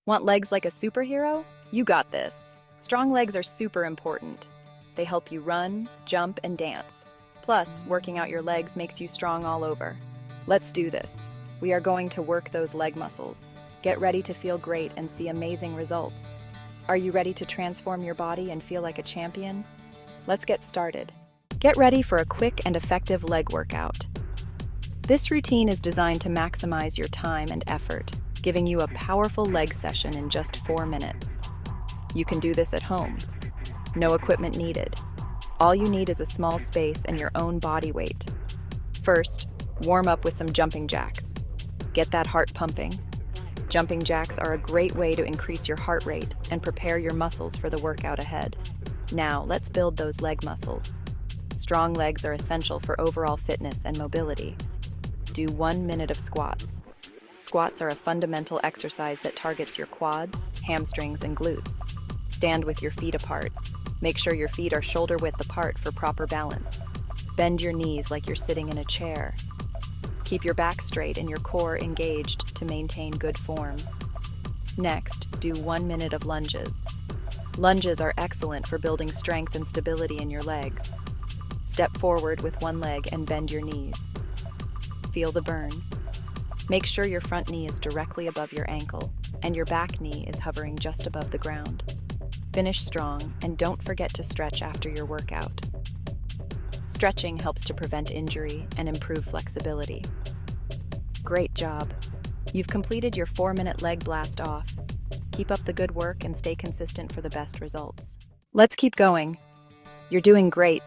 Want legs like a superhero? You got this. Strong legs are super important. They help you run, jump, and dance. Plus, working out your legs makes you strong all over. Let's do this. We are going to work those leg muscles. Get ready to feel great and see amazing results. Are you ready to transform your body and feel like a champion? Let's get started. Get ready for a quick and effective leg workout. This routine is designed to maximize your time and effort, giving you a powerful leg session in just 4 minutes. You can do this at home. No equipment needed. All you need is a small space and your own body weight. First, warm up with some jumping jacks. Get that heart pumping. Jumping jacks are a great way to increase your heart rate and prepare your muscles for the workout ahead. Now, let's build those leg muscles. Strong legs are essential for overall fitness and mobility. Do 1 minute of squats. Squats are a fundamental exercise that targets your quads, hamstrings, and glutes. Stand with your feet apart. Make sure your feet are shoulder width apart for proper balance. Bend your knees like you're sitting in a chair. Keep your back straight and your core engaged to maintain good form. Next, do 1 minute of lunges. Lunges are excellent for building strength and stability in your legs. Step forward with one leg and bend your knees. Feel the burn. Make sure your front knee is directly above your ankle and your back knee is hovering just above the ground. Finish strong and don't forget to stretch after your workout. Stretching helps to prevent injury and improve flexibility. Great job. You've completed your 4-minute leg blast off. Keep up the good work and stay consistent for the best results. Let's keep going. You're doing great,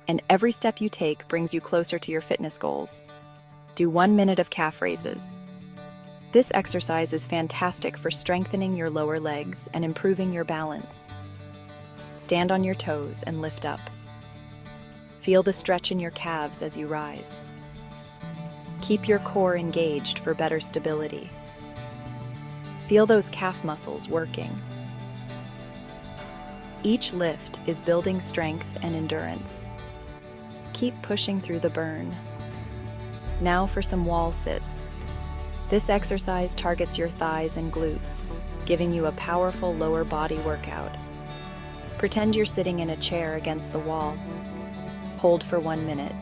and every step you take brings you closer to your fitness goals. Do 1 minute of calf raises. This exercise is fantastic for strengthening your lower legs and improving your balance. Stand on your toes and lift up. Feel the stretch in your calves as you rise. Keep your core engaged for better stability. Feel those calf muscles working. Each lift is building strength and endurance. Keep pushing through the burn. Now for some wall sits. This exercise targets your thighs and glutes, giving you a powerful lower body workout. Pretend you're sitting in a chair against the wall. Hold for 1 minute.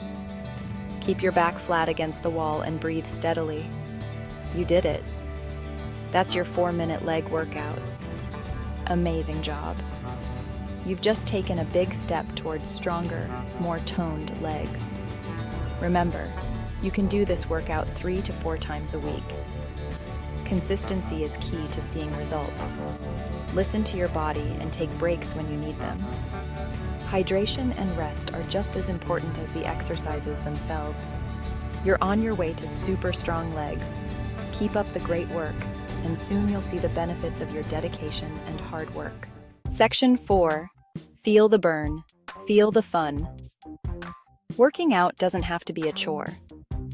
Keep your back flat against the wall and breathe steadily. You did it. That's your 4-minute leg workout. Amazing job. You've just taken a big step towards stronger, more toned legs. Remember, you can do this workout 3 to 4 times a week. Consistency is key to seeing results. Listen to your body and take breaks when you need them. Hydration and rest are just as important as the exercises themselves. You're on your way to super strong legs. Keep up the great work, and soon you'll see the benefits of your dedication and hard work. Section 4. Feel the burn. Feel the fun. Working out doesn't have to be a chore.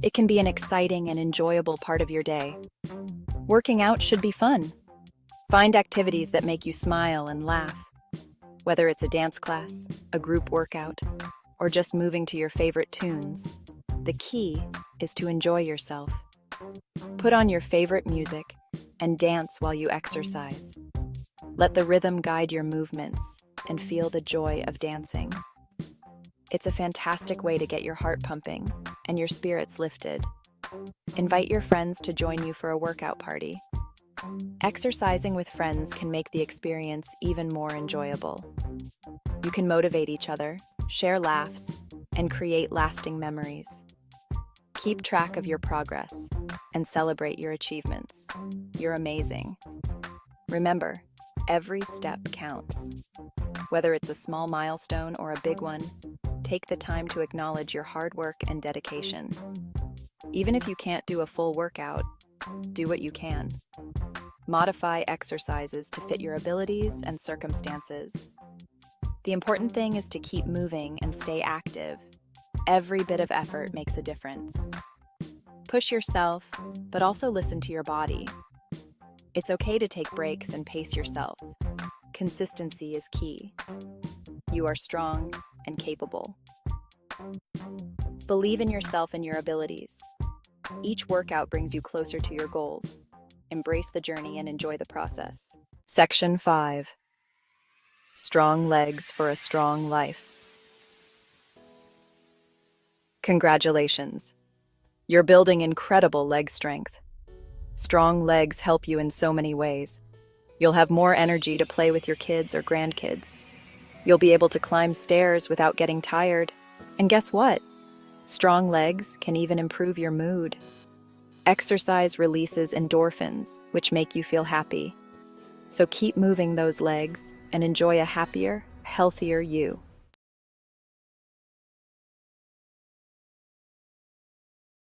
It can be an exciting and enjoyable part of your day. Working out should be fun. Find activities that make you smile and laugh. Whether it's a dance class, a group workout, or just moving to your favorite tunes, the key is to enjoy yourself. Put on your favorite music and dance while you exercise. Let the rhythm guide your movements and feel the joy of dancing. It's a fantastic way to get your heart pumping and your spirits lifted. Invite your friends to join you for a workout party. Exercising with friends can make the experience even more enjoyable. You can motivate each other, share laughs, and create lasting memories. Keep track of your progress and celebrate your achievements. You're amazing. Remember, every step counts. Whether it's a small milestone or a big one, take the time to acknowledge your hard work and dedication. Even if you can't do a full workout, do what you can. Modify exercises to fit your abilities and circumstances. The important thing is to keep moving and stay active. Every bit of effort makes a difference. Push yourself, but also listen to your body. It's okay to take breaks and pace yourself. Consistency is key. You are strong and capable. Believe in yourself and your abilities. Each workout brings you closer to your goals. Embrace the journey and enjoy the process. Section 5. Strong legs for a strong life. Congratulations. You're building incredible leg strength. Strong legs help you in so many ways. You'll have more energy to play with your kids or grandkids. You'll be able to climb stairs without getting tired. And guess what? Strong legs can even improve your mood. Exercise releases endorphins, which make you feel happy. So keep moving those legs and enjoy a happier, healthier you.